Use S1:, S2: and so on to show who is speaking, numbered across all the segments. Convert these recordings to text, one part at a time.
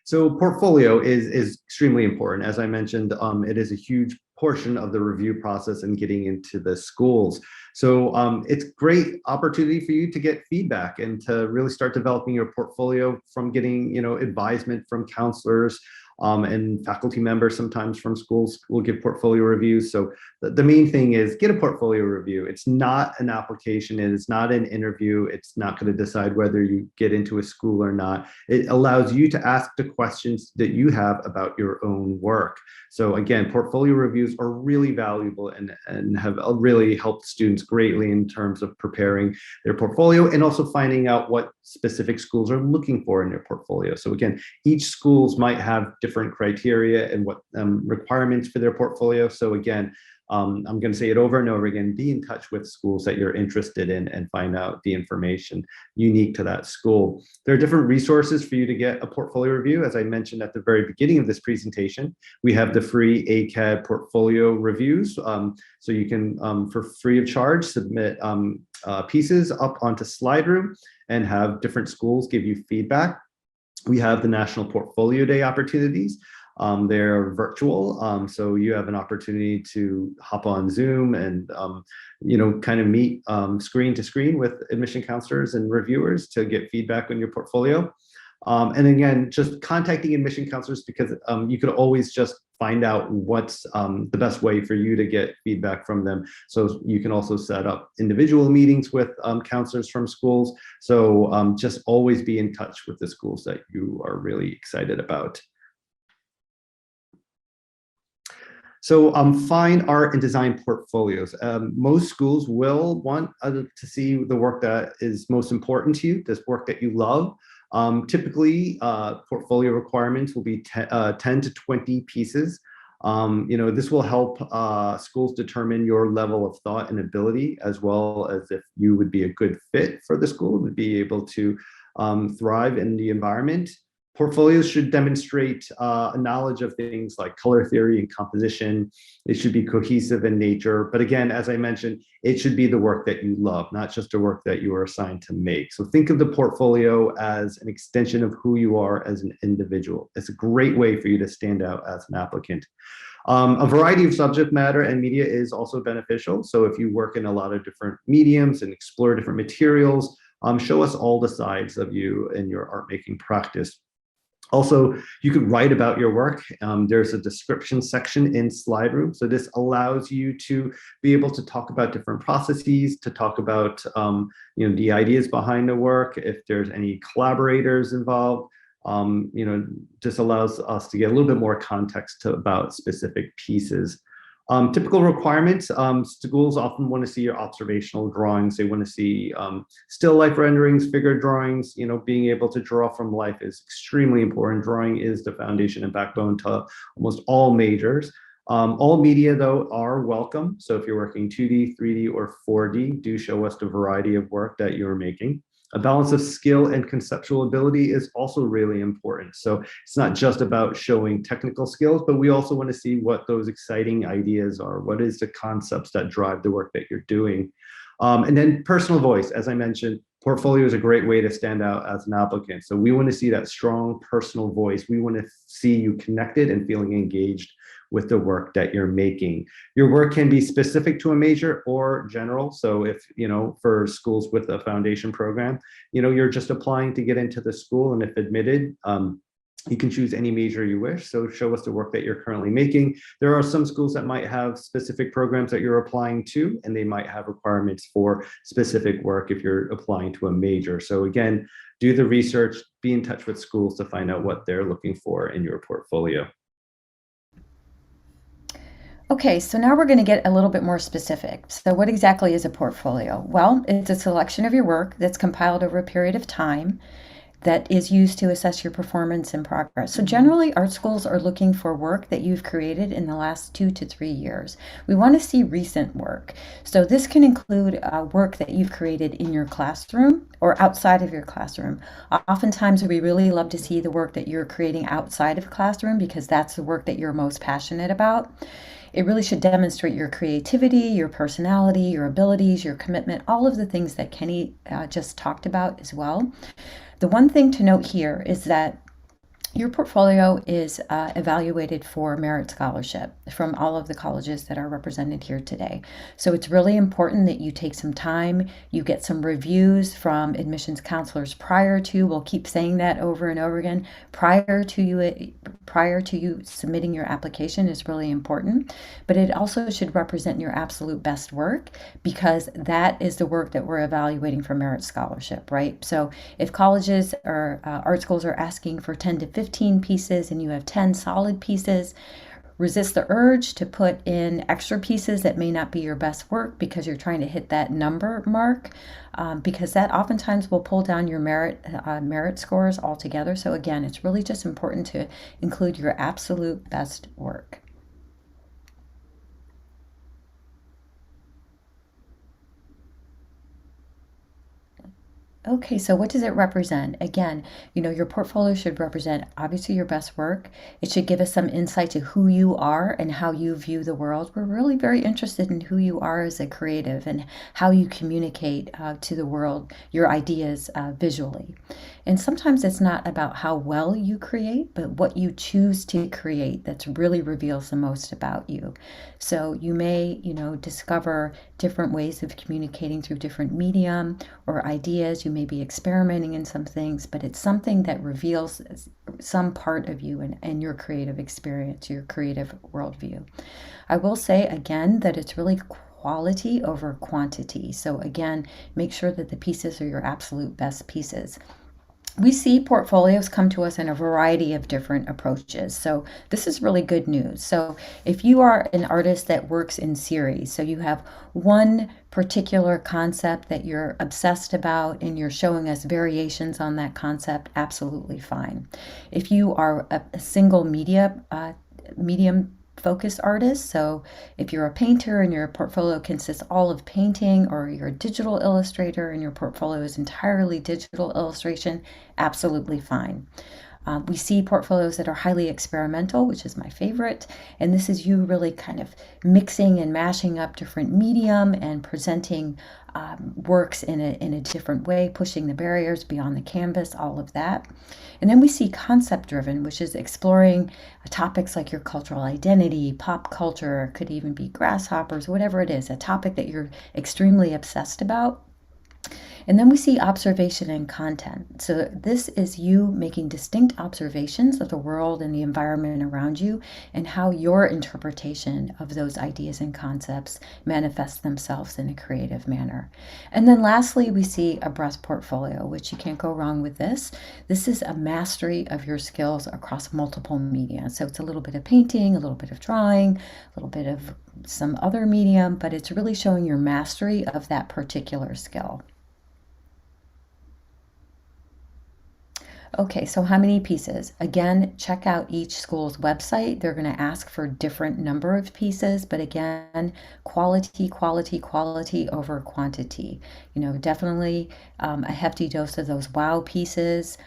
S1: So portfolio is extremely important. As I mentioned, it is a huge portion of the review process and getting into the schools. So it's great opportunity for you to get feedback and to really start developing your portfolio from getting, advisement from counselors, and faculty members sometimes from schools will give portfolio reviews. So the main thing is get a portfolio review. It's not an application. It is not an interview. It's not going to decide whether you get into a school or not. It allows you to ask the questions that you have about your own work. So again, portfolio reviews are really valuable and have really helped students greatly in terms of preparing their portfolio and also finding out what specific schools are looking for in their portfolio. So again, each schools might have different criteria and what requirements for their portfolio. So again, I'm going to say it over and over again, be in touch with schools that you're interested in and find out the information unique to that school. There are different resources for you to get a portfolio review. As I mentioned at the very beginning of this presentation, we have the free ACAD portfolio reviews. So you can, for free of charge, submit pieces up onto SlideRoom and have different schools give you feedback. We have the National Portfolio Day opportunities. They're virtual, so you have an opportunity to hop on Zoom and kind of meet screen to screen with admission counselors and reviewers to get feedback on your portfolio. And again, just contacting admission counselors because you could always just find out what's the best way for you to get feedback from them. So you can also set up individual meetings with counselors from schools. So just always be in touch with the schools that you are really excited about. So fine art and design portfolios. Most schools will want to see the work that is most important to you, this work that you love. Typically, portfolio requirements will be 10 to 20 pieces. This will help schools determine your level of thought and ability, as well as if you would be a good fit for the school, would be able to thrive in the environment. Portfolios should demonstrate a knowledge of things like color theory and composition. It should be cohesive in nature. But again, as I mentioned, it should be the work that you love, not just a work that you are assigned to make. So think of the portfolio as an extension of who you are as an individual. It's a great way for you to stand out as an applicant. A variety of subject matter and media is also beneficial. So if you work in a lot of different mediums and explore different materials, show us all the sides of you in your art making practice. Also, you could write about your work. There's a description section in SlideRoom. So this allows you to be able to talk about different processes, to talk about the ideas behind the work, if there's any collaborators involved. This allows us to get a little bit more context about specific pieces. Typical requirements, schools often want to see your observational drawings. They want to see still life renderings, figure drawings. Being able to draw from life is extremely important. Drawing is the foundation and backbone to almost all majors. All media, though, are welcome. So if you're working 2D, 3D, or 4D, do show us the variety of work that you're making. A balance of skill and conceptual ability is also really important. So it's not just about showing technical skills, but we also want to see what those exciting ideas are. What is the concepts that drive the work that you're doing? And then personal voice, as I mentioned, portfolio is a great way to stand out as an applicant. So we want to see that strong personal voice. We want to see you connected and feeling engaged with the work that you're making. Your work can be specific to a major or general. So if, for schools with a foundation program, you're just applying to get into the school, and if admitted, you can choose any major you wish. So show us the work that you're currently making. There are some schools that might have specific programs that you're applying to, and they might have requirements for specific work if you're applying to a major. So again, do the research, be in touch with schools to find out what they're looking for in your portfolio.
S2: Okay, so now we're going to get a little bit more specific. So what exactly is a portfolio? Well, it's a selection of your work that's compiled over a period of time that is used to assess your performance and progress. So generally, art schools are looking for work that you've created in the last 2 to 3 years. We want to see recent work. So this can include work that you've created in your classroom or outside of your classroom. Oftentimes, we really love to see the work that you're creating outside of the classroom because that's the work that you're most passionate about. It really should demonstrate your creativity, your personality, your abilities, your commitment, all of the things that Kenny just talked about as well. The one thing to note here is that Your portfolio is evaluated for merit scholarship from all of the colleges that are represented here today. So it's really important that you take some time, you get some reviews from admissions counselors prior to, we'll keep saying that over and over again, prior to you submitting your application is really important, but it also should represent your absolute best work because that is the work that we're evaluating for merit scholarship, right? So if colleges or art schools are asking for 10 to 15 pieces and you have 10 solid pieces, resist the urge to put in extra pieces that may not be your best work because you're trying to hit that number mark, because that oftentimes will pull down your merit scores altogether. So again, it's really just important to include your absolute best work. Okay, so what does it represent? Again, your portfolio should represent obviously your best work. It should give us some insight to who you are and how you view the world. We're really very interested in who you are as a creative and how you communicate to the world your ideas visually. And sometimes it's not about how well you create, but what you choose to create that's really reveals the most about you. So you may, discover different ways of communicating through different medium or ideas. You may be experimenting in some things, but it's something that reveals some part of you and your creative experience, your creative worldview. I will say again that it's really quality over quantity. So again, make sure that the pieces are your absolute best pieces. We see portfolios come to us in a variety of different approaches. So this is really good news. So if you are an artist that works in series, so you have one particular concept that you're obsessed about and you're showing us variations on that concept, absolutely fine. If you are a single medium focused artist. So if you're a painter and your portfolio consists all of painting, or you're a digital illustrator and your portfolio is entirely digital illustration, absolutely fine. We see portfolios that are highly experimental, which is my favorite. And this is you really kind of mixing and mashing up different medium and presenting works in a different way, pushing the barriers beyond the canvas, all of that. And then we see concept driven, which is exploring topics like your cultural identity, pop culture, could even be grasshoppers, whatever it is, a topic that you're extremely obsessed about. And then we see observation and content. So this is you making distinct observations of the world and the environment around you and how your interpretation of those ideas and concepts manifest themselves in a creative manner. And then lastly, we see a breadth portfolio, which you can't go wrong with this. This is a mastery of your skills across multiple media. So it's a little bit of painting, a little bit of drawing, a little bit of some other medium, but it's really showing your mastery of that particular skill. Okay, so how many pieces? Again, check out each school's website. They're going to ask for a different number of pieces, but again, quality, quality, quality over quantity. Definitely a hefty dose of those wow pieces.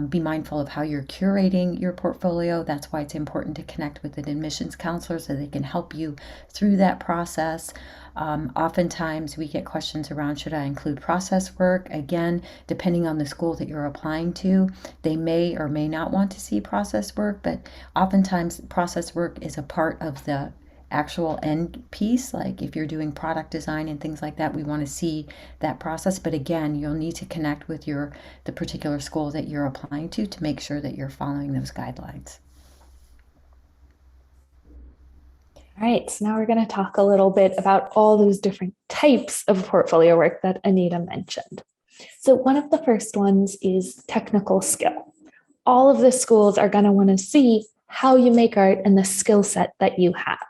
S2: Be mindful of how you're curating your portfolio. That's why it's important to connect with an admissions counselor so they can help you through that process. Oftentimes we get questions around, should I include process work? Again, depending on the school that you're applying to, they may or may not want to see process work, but oftentimes process work is a part of the actual end piece. Like if you're doing product design and things like that, we want to see that process. But again, you'll need to connect with the particular school that you're applying to make sure that you're following those guidelines.
S3: All right, so now we're going to talk a little bit about all those different types of portfolio work that Anita mentioned. So one of the first ones is technical skill. All of the schools are going to want to see how you make art and the skill set that you have.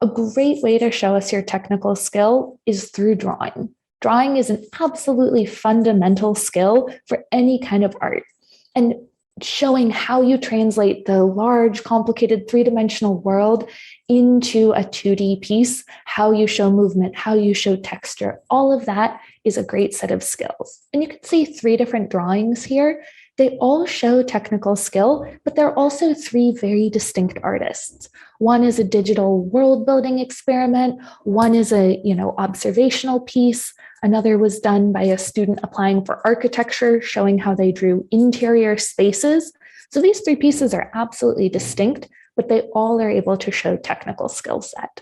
S3: A great way to show us your technical skill is through drawing. Drawing is an absolutely fundamental skill for any kind of art. And showing how you translate the large, complicated, three-dimensional world into a 2D piece, how you show movement, how you show texture, all of that is a great set of skills. And you can see 3 different drawings here. They all show technical skill, but they're also 3 very distinct artists. One is a digital world building experiment. One is a, observational piece. Another was done by a student applying for architecture, showing how they drew interior spaces. So these three pieces are absolutely distinct, but they all are able to show technical skill set.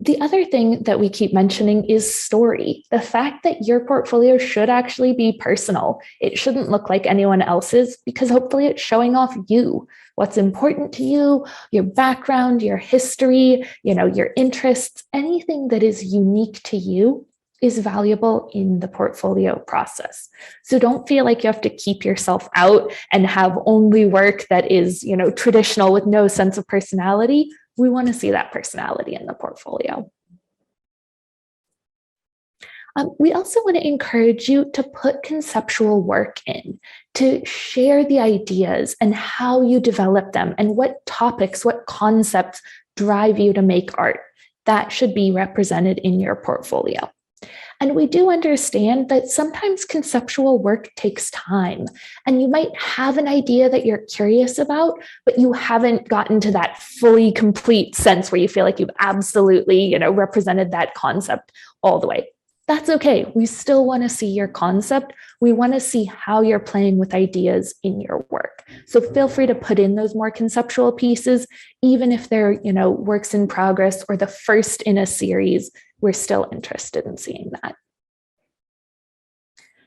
S3: The other thing that we keep mentioning is story. The fact that your portfolio should actually be personal. It shouldn't look like anyone else's, because hopefully it's showing off you, what's important to you, your background, your history, your interests. Anything that is unique to you is valuable in the portfolio process. So don't feel like you have to keep yourself out and have only work that is, traditional with no sense of personality. We want to see that personality in the portfolio. We also want to encourage you to put conceptual work in, to share the ideas and how you develop them and what topics, what concepts drive you to make art. That should be represented in your portfolio. And we do understand that sometimes conceptual work takes time, and you might have an idea that you're curious about, but you haven't gotten to that fully complete sense where you feel like you've absolutely, represented that concept all the way. That's okay. We still want to see your concept. We want to see how you're playing with ideas in your work. So feel free to put in those more conceptual pieces, even if they're, works in progress or the first in a series. We're still interested in seeing that.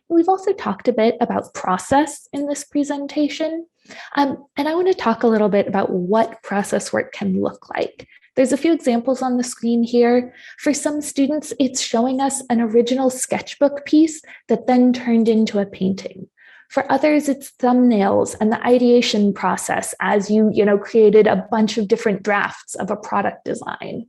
S3: We've also talked a bit about process in this presentation. And I want to talk a little bit about what process work can look like. There's a few examples on the screen here. For some students, it's showing us an original sketchbook piece that then turned into a painting. For others, it's thumbnails and the ideation process as you, created a bunch of different drafts of a product design.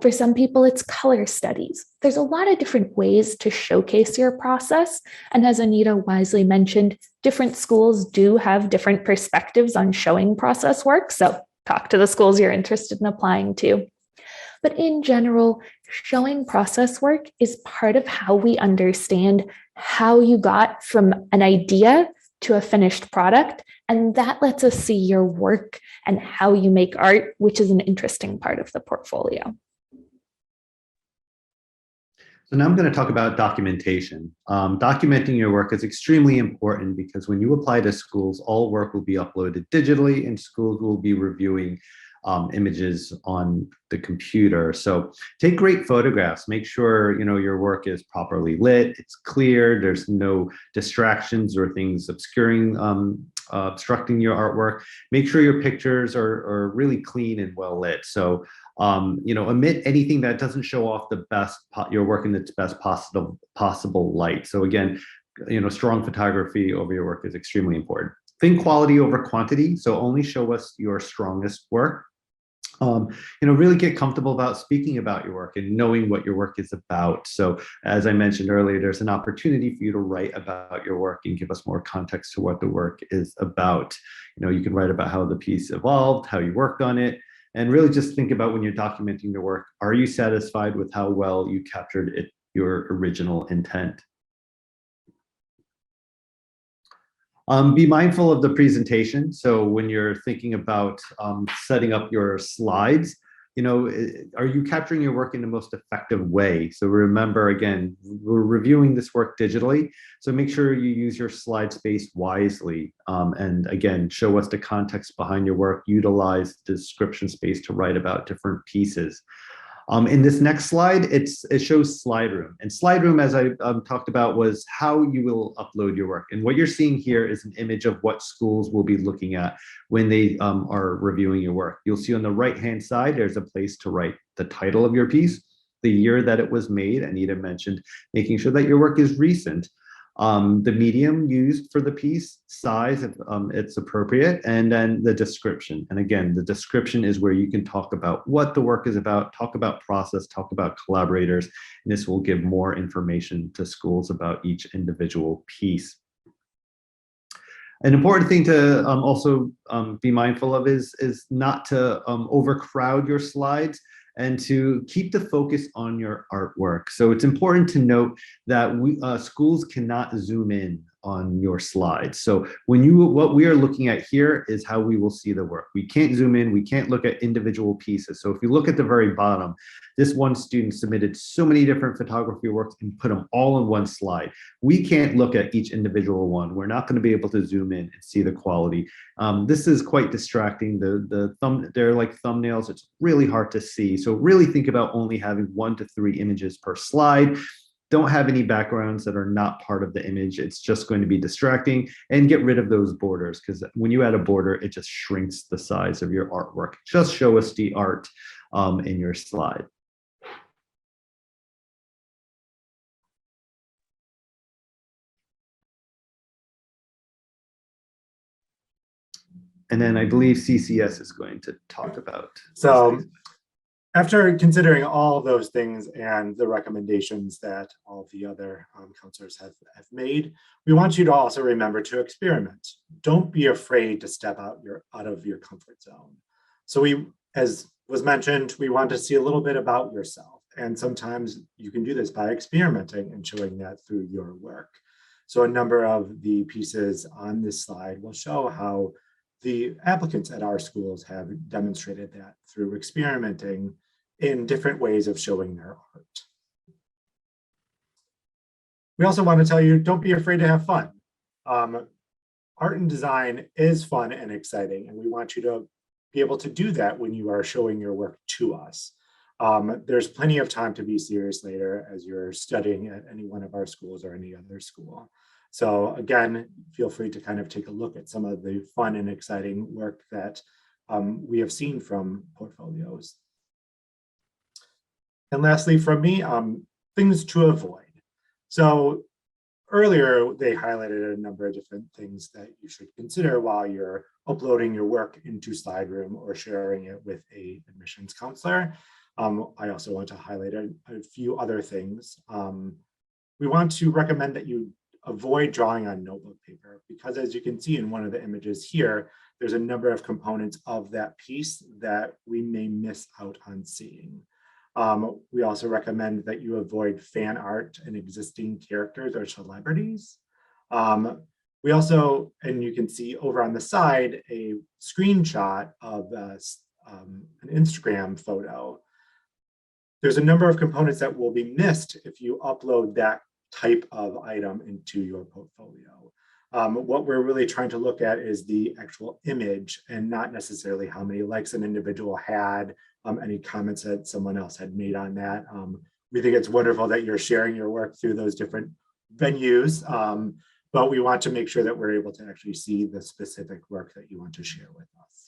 S3: For some people, it's color studies. There's a lot of different ways to showcase your process. And as Anita wisely mentioned, different schools do have different perspectives on showing process work. So talk to the schools you're interested in applying to. But in general, showing process work is part of how we understand how you got from an idea to a finished product. And that lets us see your work and how you make art, which is an interesting part of the portfolio.
S1: So now I'm going to talk about documentation. Documenting your work is extremely important because when you apply to schools, all work will be uploaded digitally and schools will be reviewing images on the computer. So take great photographs. Make sure your work is properly lit, it's clear, there's no distractions or things obscuring, obstructing your artwork. Make sure your pictures are really clean and well lit. So omit anything that doesn't show off your work in its best possible light. So again, strong photography over your work is extremely important. Think quality over quantity. So only show us your strongest work. Really get comfortable about speaking about your work and knowing what your work is about. So as I mentioned earlier, there's an opportunity for you to write about your work and give us more context to what the work is about. You can write about how the piece evolved, how you worked on it, and really just think about when you're documenting your work, are you satisfied with how well you captured your original intent? Be mindful of the presentation. So when you're thinking about setting up your slides, are you capturing your work in the most effective way? So remember, again, we're reviewing this work digitally. So make sure you use your slide space wisely. And again, show us the context behind your work. Utilize description space to write about different pieces. In this next slide, it shows slide room. And slide room, as I talked about, was how you will upload your work. And what you're seeing here is an image of what schools will be looking at when they are reviewing your work. You'll see on the right-hand side, there's a place to write the title of your piece, the year that it was made. Anita mentioned making sure that your work is recent. The medium used for the piece, size, if it's appropriate, and then the description. And again, the description is where you can talk about what the work is about, talk about process, talk about collaborators, and this will give more information to schools about each individual piece. An important thing to also be mindful of is not to overcrowd your slides and to keep the focus on your artwork. So it's important to note that schools cannot zoom in on your slide. So what we are looking at here is how we will see the work. We can't zoom in, we can't look at individual pieces. So if you look at the very bottom, this one student submitted so many different photography works and put them all in one slide. We can't look at each individual one. We're not going to be able to zoom in and see the quality. This is quite distracting. They're like thumbnails. It's really hard to see. So really think about only having 1 to 3 images per slide. Don't have any backgrounds that are not part of the image. It's just going to be distracting, and get rid of those borders, because when you add a border, it just shrinks the size of your artwork. Just show us the art in your slide. And then I believe CCS is going to talk about.
S4: So after considering all of those things and the recommendations that all the other counselors have made, we want you to also remember to experiment. Don't be afraid to step out of your comfort zone. So as was mentioned, we want to see a little bit about yourself. And sometimes you can do this by experimenting and showing that through your work. So a number of the pieces on this slide will show how the applicants at our schools have demonstrated that through experimenting in different ways of showing their art. We also want to tell you, don't be afraid to have fun. Art and design is fun and exciting, and we want you to be able to do that when you are showing your work to us. There's plenty of time to be serious later as you're studying at any one of our schools or any other school. So again, feel free to kind of take a look at some of the fun and exciting work that we have seen from portfolios. And lastly, from me, things to avoid. So earlier, they highlighted a number of different things that you should consider while you're uploading your work into SlideRoom or sharing it with an admissions counselor. I also want to highlight a few other things. We want to recommend that you avoid drawing on notebook paper, because as you can see in one of the images here, there's a number of components of that piece that we may miss out on seeing. We also recommend that you avoid fan art and existing characters or celebrities. We also, and you can see over on the side, a screenshot of an Instagram photo. There's a number of components that will be missed if you upload that type of item into your portfolio. What we're really trying to look at is the actual image and not necessarily how many likes an individual had, any comments that someone else had made on that. We think it's wonderful that you're sharing your work through those different venues, but we want to make sure that we're able to actually see the specific work that you want to share with us.